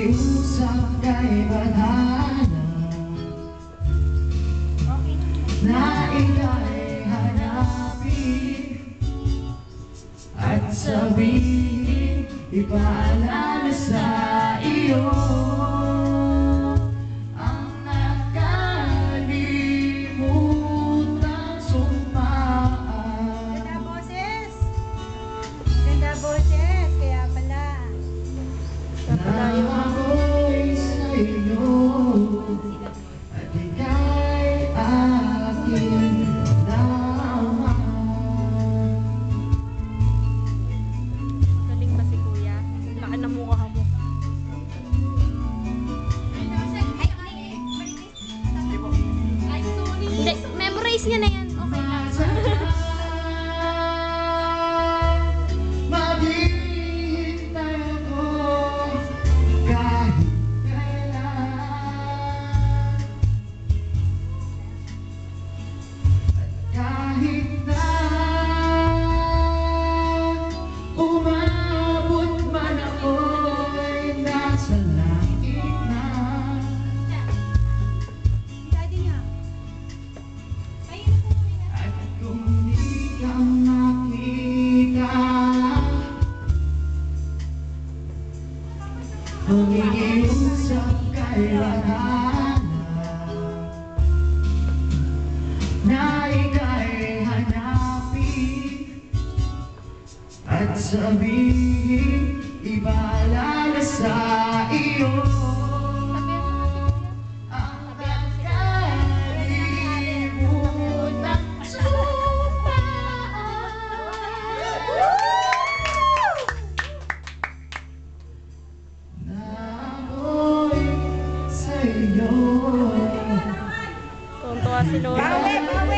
Nakiusap kay Badhana na ika'y hanapin at sabihin, ipaalala sa iyo ang nakalimutang sumpaan. Ganda boses! Ganda boses! Kaya pala. Na ako'y sa iyo at ika'y akin naman. Galing ba si Kuya? Laki ng mukha mo. Hindi, memorize niya na yan. Okay lang. Maghihintay ako kahit kailan at kahit na umabot man ako'y nasa langit na. Daddy niya. Ayun na po muna. At kung di ka makita, mangingiusap kay Badhana na ika'y hanapin at sabihin, ipaalala sa iyo ang nakalimutang sumpaan. Na ako'y sa iyo. Tuntua si Lolo. Bawi! Bawi!